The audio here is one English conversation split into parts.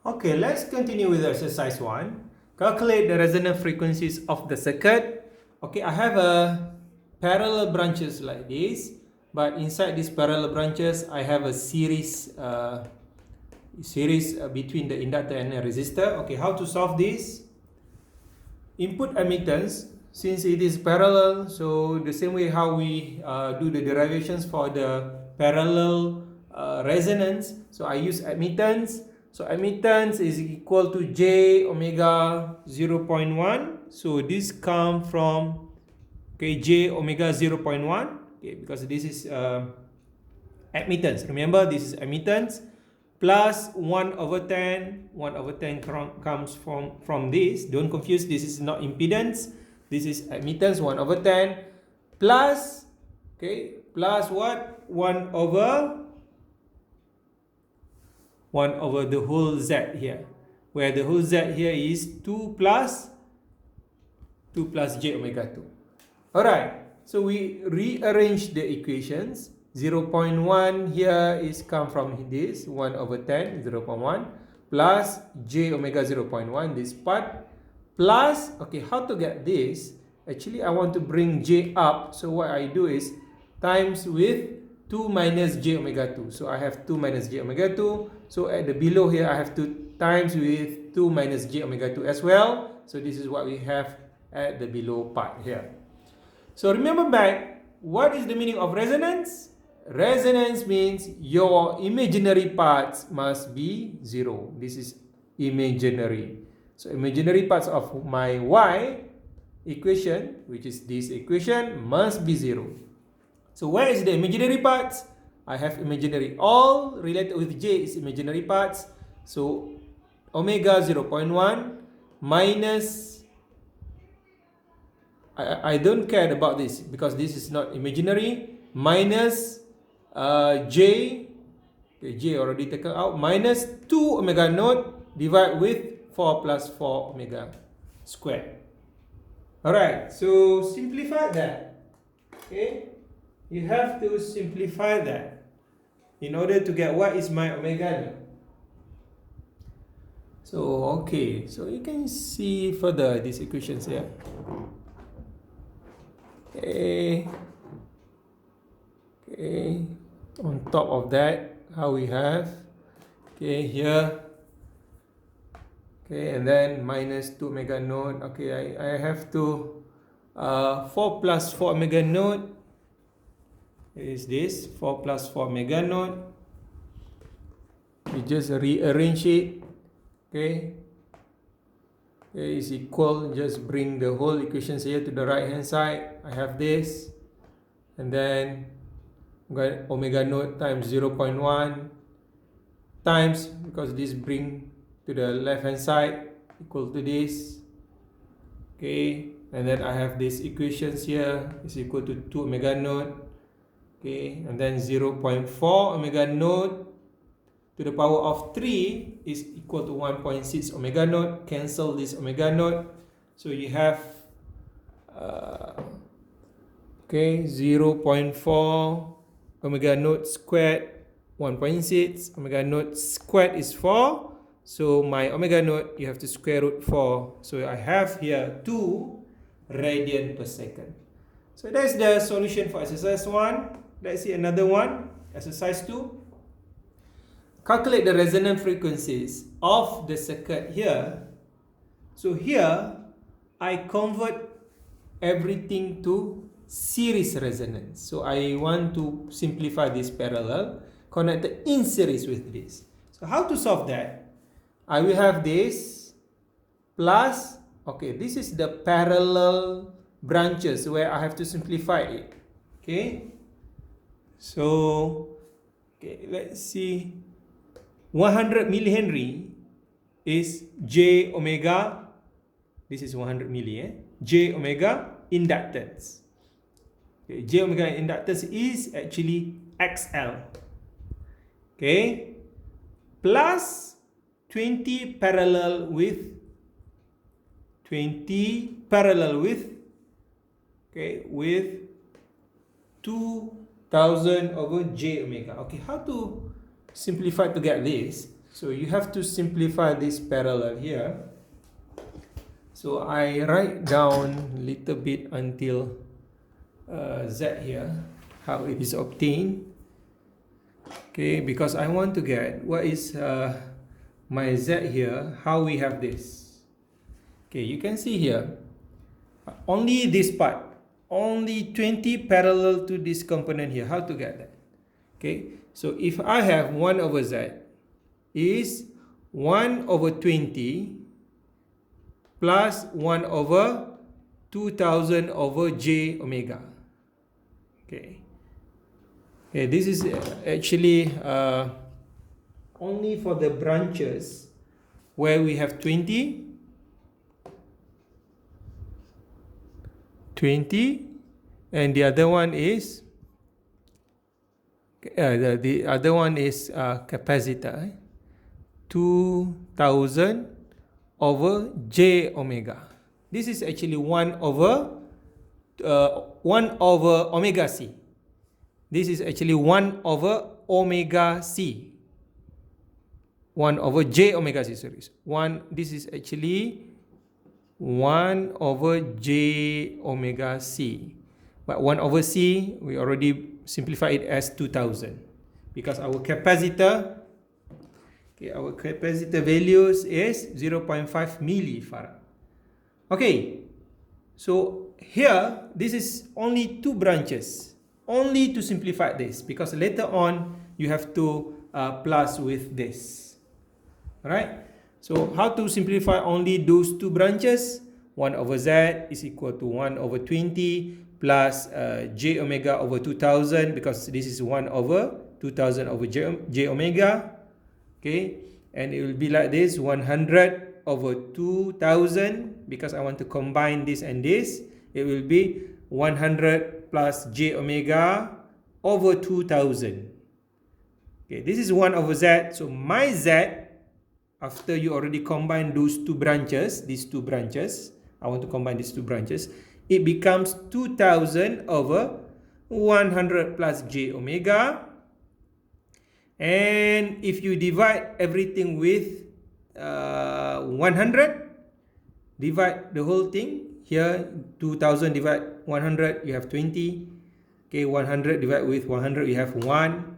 Okay, let's continue with exercise 1. Calculate the resonant frequencies of the circuit. Okay, I have a parallel branches like this, but inside these parallel branches, I have a series between the inductor and the resistor. Okay, how to solve this? Input admittance, since it is parallel, so the same way how we do the derivations for the parallel resonance, so I use admittance. So admittance is equal to j omega 0.1. So this comes from j omega 0.1, because this is admittance. Remember, this is admittance plus 1 over 10. 1 over 10 comes from this. Don't confuse, this is not impedance. This is admittance 1 over 10 plus, plus what? 1 over the whole z here, where the whole z here is 2 plus j omega 2. Alright, so we rearrange the equations. 0.1 here is come from this 1 over 10, 0.1 plus j omega 0.1, this part, plus, how to get this? Actually, I want to bring j up, so what I do is times with 2 minus j omega 2. So I have 2 minus j omega 2. So at the below here, I have to times with 2 minus j omega 2 as well. So this is what we have at the below part here. So remember back, what is the meaning of resonance? Resonance means your imaginary parts must be 0. This is imaginary. So imaginary parts of my y equation, which is this equation, must be 0. So where is the imaginary parts? I have imaginary. All related with j is imaginary parts. So omega 0.1 minus, I don't care about this because this is not imaginary, minus j, j already taken out, minus 2 omega naught divided with 4 plus 4 omega squared. Alright, so simplify that. You have to simplify that in order to get what is my omega naught. So, so you can see further these equations here. On top of that, how we have, here, and then minus 2 omega naught. I have to 4 plus 4 omega naught is this 4 plus 4 omega naught. We just rearrange it. Is equal, just bring the whole equations here to the right hand side. I have this, and then omega naught times 0.1 times, because this bring to the left hand side, equal to this. And then I have these equations here is equal to 2 omega naught. And then 0.4 omega naught to the power of 3 is equal to 1.6 omega naught. Cancel this omega naught. So you have 0.4 omega naught squared 1.6. Omega naught squared is 4. So my omega naught, you have to square root 4. So I have here 2 radian per second. So that's the solution for exercise 1. Let's see another one. Exercise 2. Calculate the resonant frequencies of the circuit here. So here, I convert everything to series resonance. So I want to simplify this parallel, connected in series with this. So how to solve that? I will have this plus, this is the parallel branches where I have to simplify it. So, let's see. 100 millihenry is j omega, this is 100 milli, j omega inductance. J omega inductance is actually XL. Plus 20 parallel with 2000 over j omega. How to simplify to get this? So you have to simplify this parallel here. So I write down a little bit until z here, how it is obtained. Okay, because I want to get what is my z here, how we have this. Okay, you can see here, only this part, only 20 parallel to this component here. How to get that? Okay, so if I have 1 over z is 1 over 20 plus 1 over 2000 over j omega. Okay. Okay, this is actually only for the branches where we have 20, and the other one is the other one is capacitor, 2000 over j omega. This is actually 1 over omega c. This is actually 1 over omega c. 1 over j omega c, sorry. This is actually 1 over j omega c. But 1 over c, we already simplified it as 2000. Because our capacitor, okay, our capacitor values is 0.5 millifarad. Okay, so here, this is only 2 branches. Only to simplify this, because later on you have to plus with this. Alright, so how to simplify only those 2 branches? 1 over z is equal to 1 over 20 plus j omega over 2000, because this is 1 over 2000 over j omega. Okay, and it will be like this, 100 over 2000, because I want to combine this and this. It will be 100 plus j omega over 2000. Okay, this is 1 over z. So my z, after you already combine those 2 branches, I want to combine these 2 branches, it becomes 2000 over 100 plus j omega. And if you divide everything with 100, divide the whole thing. Here, 2000 divide 100, you have 20. Okay, 100 divide with 100, you have 1.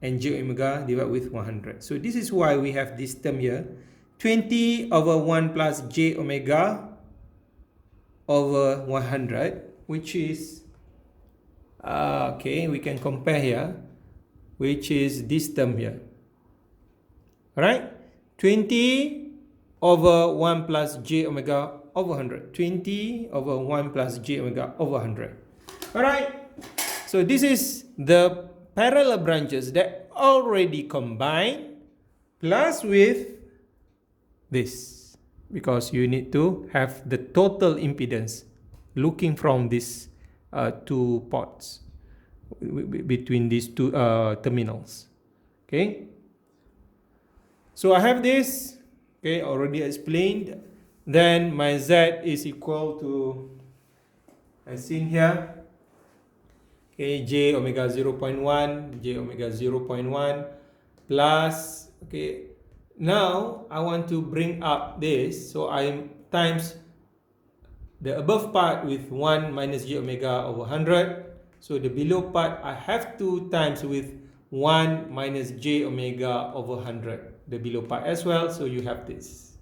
And j omega divide with 100. So this is why we have this term here. 20 over 1 plus j omega over 100, which is, okay, we can compare here, which is this term here. Alright? 20 over 1 plus j omega over 100. 20 over 1 plus j omega over 100. Alright? So this is the parallel branches that already combined plus with this, because you need to have the total impedance looking from these 2 ports between these 2 terminals. Okay, so I have this, okay, already explained. Then my z is equal to, as seen here, okay, j omega 0.1, j omega 0.1 plus, okay, now I want to bring up this, so I times the above part with 1 minus j omega over 100. So the below part I have to times with 1 minus j omega over 100, the below part as well, so you have this.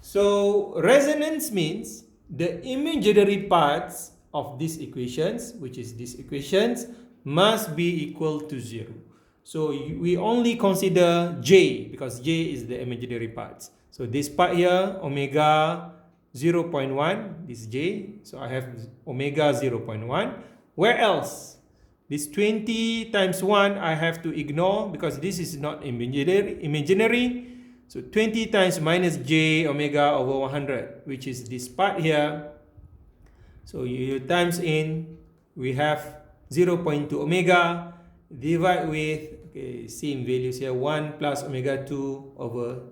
So resonance means the imaginary parts of these equations, which is these equations, must be equal to 0. So we only consider j, because j is the imaginary parts. So this part here, omega 0.1, this j, so I have omega 0.1. Where else? This 20 times 1 I have to ignore, because this is not imaginary. So 20 times minus j omega over 100, which is this part here. So you times in, we have 0.2 omega, divide with, okay, same values here, 1 plus omega 2 over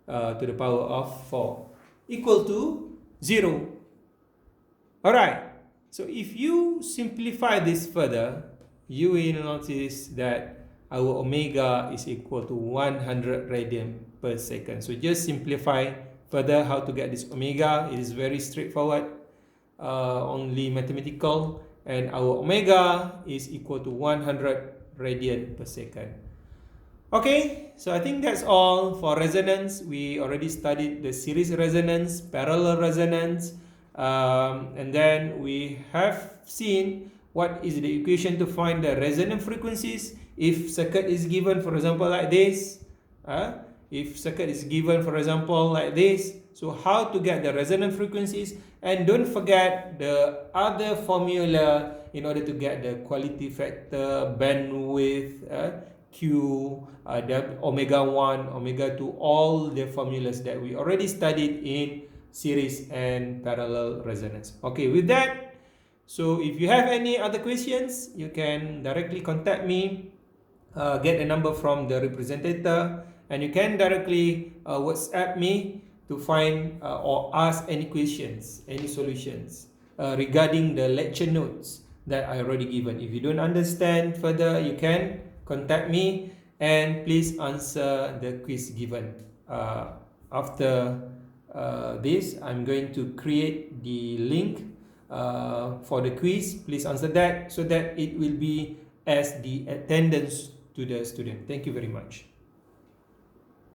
to the power of 4, equal to 0. Alright, so if you simplify this further, you will notice that our omega is equal to 100 radian per second. So just simplify further how to get this omega. It is very straightforward, only mathematical, and our omega is equal to 100 radian per second. Okay, so I think that's all for resonance. We already studied the series resonance, parallel resonance, and then we have seen what is the equation to find the resonant frequencies. If circuit is given, for example, like this, if circuit is given, for example, like this, so how to get the resonant frequencies. And don't forget the other formula in order to get the quality factor, bandwidth, Q, the omega 1, omega 2, all the formulas that we already studied in series and parallel resonance. Okay, with that, so if you have any other questions, you can directly contact me, get the number from the representative, and you can directly WhatsApp me to find or ask any questions, any solutions regarding the lecture notes that I already given. If you don't understand further, you can contact me, and please answer the quiz given. After this, I'm going to create the link for the quiz. Please answer that so that it will be as the attendance to the student. Thank you very much.